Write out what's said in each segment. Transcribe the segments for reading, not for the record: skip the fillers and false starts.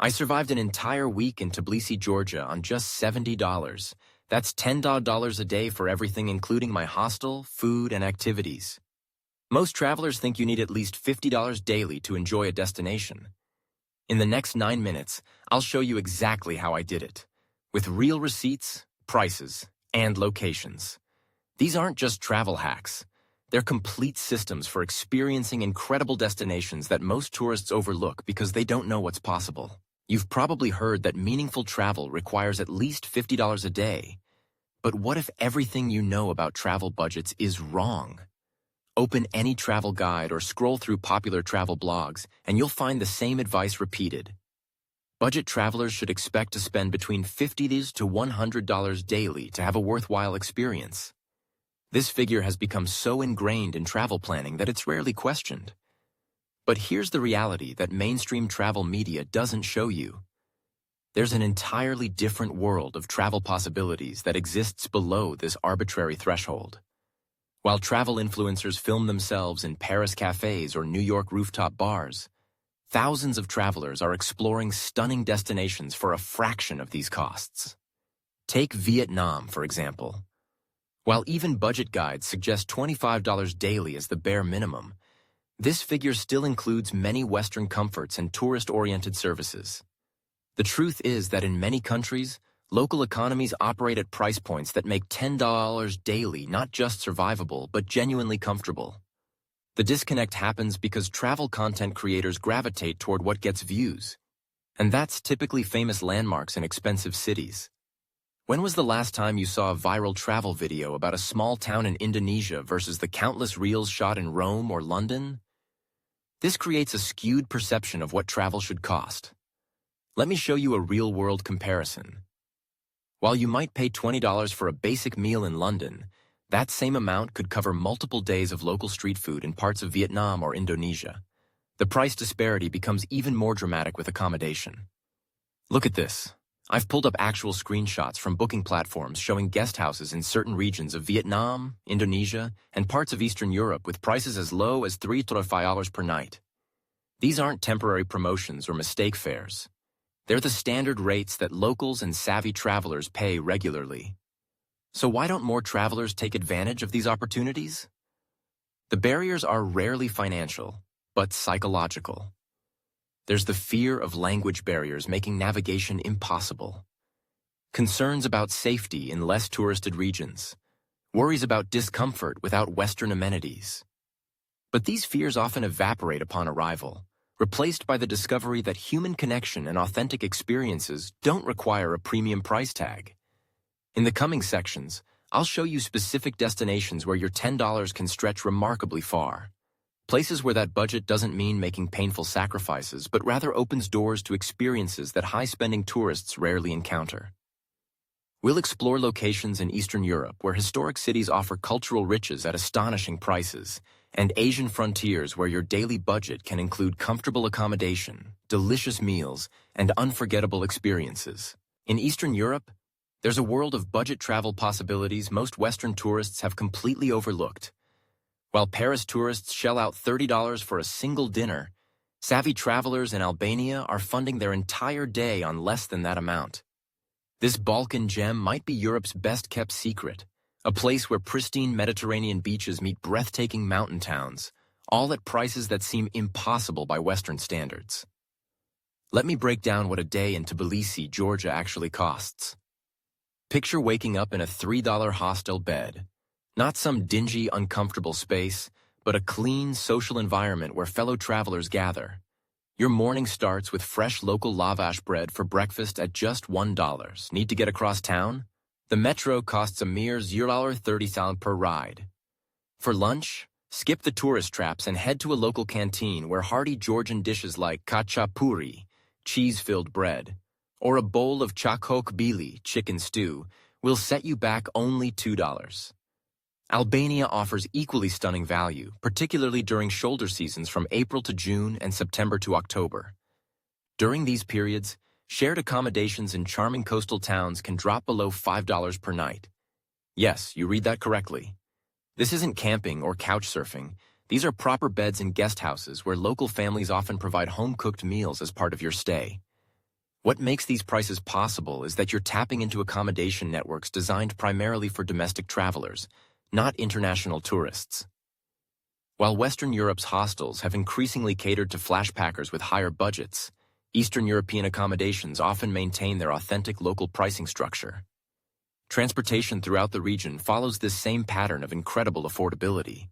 I survived an entire week in Tbilisi, Georgia on just $70. That's $10 a day for everything including my hostel, food, and activities. Most travelers think you need at least $50 daily to enjoy a destination. In the next 9 minutes, I'll show you exactly how I did it, with real receipts, prices, and locations. These aren't just travel hacks. They're complete systems for experiencing incredible destinations that most tourists overlook because they don't know what's possible. You've probably heard that meaningful travel requires at least $50 a day. But what if everything you know about travel budgets is wrong? Open any travel guide or scroll through popular travel blogs, and you'll find the same advice repeated. Budget travelers should expect to spend between $50 to $100 daily to have a worthwhile experience. This figure has become so ingrained in travel planning that it's rarely questioned. But here's the reality that mainstream travel media doesn't show you. There's an entirely different world of travel possibilities that exists below this arbitrary threshold. While travel influencers film themselves in Paris cafes or New York rooftop bars, thousands of travelers are exploring stunning destinations for a fraction of these costs. Take Vietnam, for example. While even budget guides suggest $25 daily as the bare minimum, this figure still includes many Western comforts and tourist-oriented services. The truth is that in many countries, local economies operate at price points that make $10 daily not just survivable, but genuinely comfortable. The disconnect happens because travel content creators gravitate toward what gets views, and that's typically famous landmarks in expensive cities. When was the last time you saw a viral travel video about a small town in Indonesia versus the countless reels shot in Rome or London? This creates a skewed perception of what travel should cost. Let me show you a real-world comparison. While you might pay $20 for a basic meal in London, that same amount could cover multiple days of local street food in parts of Vietnam or Indonesia. The price disparity becomes even more dramatic with accommodation. Look at this. I've pulled up actual screenshots from booking platforms showing guest houses in certain regions of Vietnam, Indonesia, and parts of Eastern Europe with prices as low as $3 to $5 per night. These aren't temporary promotions or mistake fares. They're the standard rates that locals and savvy travelers pay regularly. So why don't more travelers take advantage of these opportunities? The barriers are rarely financial, but psychological. There's the fear of language barriers making navigation impossible. Concerns about safety in less touristed regions. Worries about discomfort without Western amenities. But these fears often evaporate upon arrival, replaced by the discovery that human connection and authentic experiences don't require a premium price tag. In the coming sections, I'll show you specific destinations where your $10 can stretch remarkably far. Places where that budget doesn't mean making painful sacrifices, but rather opens doors to experiences that high-spending tourists rarely encounter. We'll explore locations in Eastern Europe where historic cities offer cultural riches at astonishing prices, and Asian frontiers where your daily budget can include comfortable accommodation, delicious meals, and unforgettable experiences. In Eastern Europe, there's a world of budget travel possibilities most Western tourists have completely overlooked. While Paris tourists shell out $30 for a single dinner, savvy travelers in Albania are funding their entire day on less than that amount. This Balkan gem might be Europe's best-kept secret, a place where pristine Mediterranean beaches meet breathtaking mountain towns, all at prices that seem impossible by Western standards. Let me break down what a day in Tbilisi, Georgia actually costs. Picture waking up in a $3 hostel bed. Not some dingy, uncomfortable space, but a clean, social environment where fellow travelers gather. Your morning starts with fresh local lavash bread for breakfast at just $1. Need to get across town? The metro costs a mere $0.30 per ride. For lunch, skip the tourist traps and head to a local canteen where hearty Georgian dishes like khachapuri, cheese-filled bread, or a bowl of chakok bili, chicken stew, will set you back only $2. Albania offers equally stunning value, particularly during shoulder seasons from April to June and September to October. During these periods, shared accommodations in charming coastal towns can drop below $5 per night. Yes, you read that correctly. This isn't camping or couch surfing. These are proper beds in guest houses where local families often provide home-cooked meals as part of your stay. What makes these prices possible is that you're tapping into accommodation networks designed primarily for domestic travelers, not international tourists. While Western Europe's hostels have increasingly catered to flashpackers with higher budgets, Eastern European accommodations often maintain their authentic local pricing structure. Transportation throughout the region follows this same pattern of incredible affordability.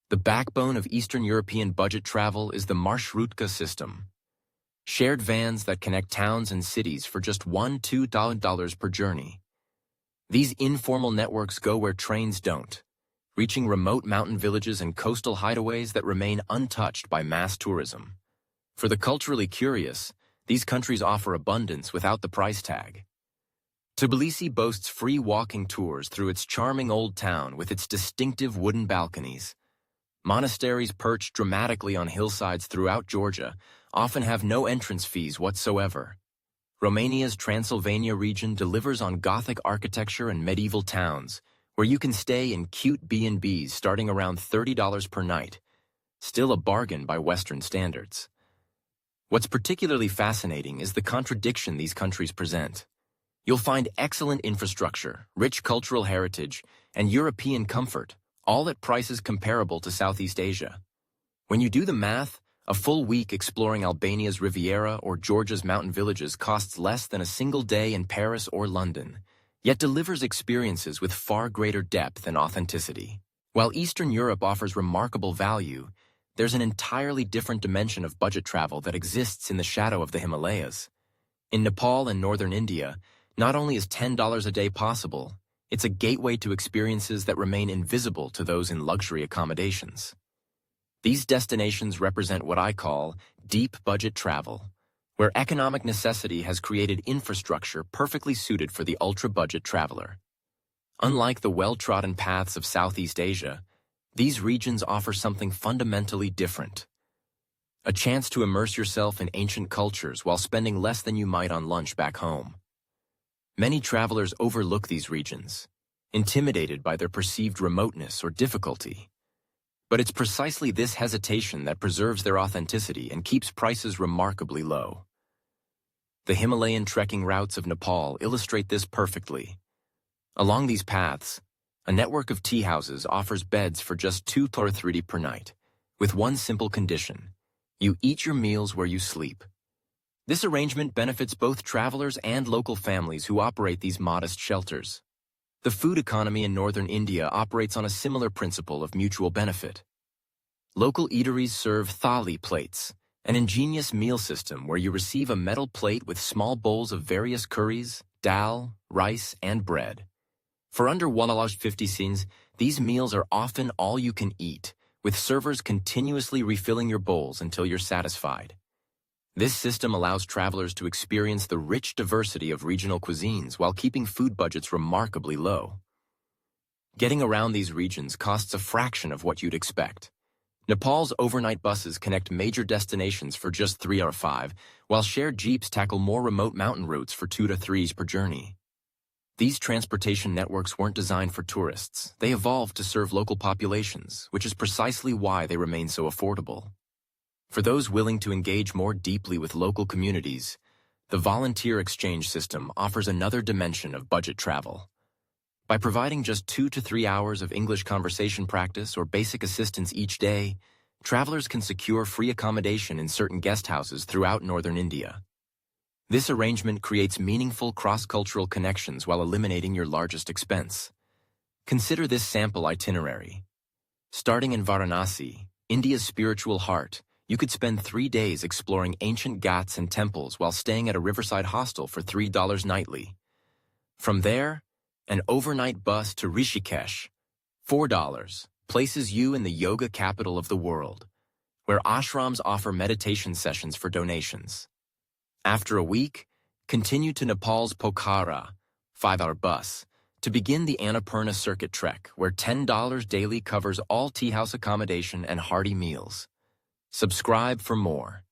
The backbone of Eastern European budget travel is the Marshrutka system. Shared vans that connect towns and cities for just $1–2 per journey. These informal networks go where trains don't, reaching remote mountain villages and coastal hideaways that remain untouched by mass tourism. For the culturally curious, these countries offer abundance without the price tag. Tbilisi boasts free walking tours through its charming old town with its distinctive wooden balconies. Monasteries perched dramatically on hillsides throughout Georgia often have no entrance fees whatsoever. Romania's Transylvania region delivers on Gothic architecture and medieval towns, where you can stay in cute B&Bs starting around $30 per night, still a bargain by Western standards. What's particularly fascinating is the contradiction these countries present. You'll find excellent infrastructure, rich cultural heritage, and European comfort, all at prices comparable to Southeast Asia. When you do the math, a full week exploring Albania's Riviera or Georgia's mountain villages costs less than a single day in Paris or London, yet delivers experiences with far greater depth and authenticity. While Eastern Europe offers remarkable value, there's an entirely different dimension of budget travel that exists in the shadow of the Himalayas. In Nepal and northern India, not only is $10 a day possible, it's a gateway to experiences that remain invisible to those in luxury accommodations. These destinations represent what I call deep budget travel, where economic necessity has created infrastructure perfectly suited for the ultra-budget traveler. Unlike the well-trodden paths of Southeast Asia, these regions offer something fundamentally different. A chance to immerse yourself in ancient cultures while spending less than you might on lunch back home. Many travelers overlook these regions, intimidated by their perceived remoteness or difficulty. But it's precisely this hesitation that preserves their authenticity and keeps prices remarkably low. The Himalayan trekking routes of Nepal illustrate this perfectly. Along these paths, a network of tea houses offers beds for just $2–3 per night, with one simple condition: you eat your meals where you sleep. This arrangement benefits both travelers and local families who operate these modest shelters. The food economy in northern India operates on a similar principle of mutual benefit. Local eateries serve thali plates, an ingenious meal system where you receive a metal plate with small bowls of various curries, dal, rice, and bread. For under $1.50, these meals are often all you can eat, with servers continuously refilling your bowls until you're satisfied. This system allows travelers to experience the rich diversity of regional cuisines while keeping food budgets remarkably low. Getting around these regions costs a fraction of what you'd expect. Nepal's overnight buses connect major destinations for just $3–5, while shared jeeps tackle more remote mountain routes for $2–3 per journey. These transportation networks weren't designed for tourists. They evolved to serve local populations, which is precisely why they remain so affordable. For those willing to engage more deeply with local communities, the volunteer exchange system offers another dimension of budget travel. By providing just 2 to 3 hours of English conversation practice or basic assistance each day, travelers can secure free accommodation in certain guest houses throughout northern India. This arrangement creates meaningful cross-cultural connections while eliminating your largest expense. Consider this sample itinerary. Starting in Varanasi, India's spiritual heart, you could spend 3 days exploring ancient ghats and temples while staying at a riverside hostel for $3 nightly. From there, an overnight bus to Rishikesh, $4, places you in the yoga capital of the world, where ashrams offer meditation sessions for donations. After a week, continue to Nepal's Pokhara, 5-hour bus, to begin the Annapurna Circuit Trek, where $10 daily covers all tea house accommodation and hearty meals. Subscribe for more.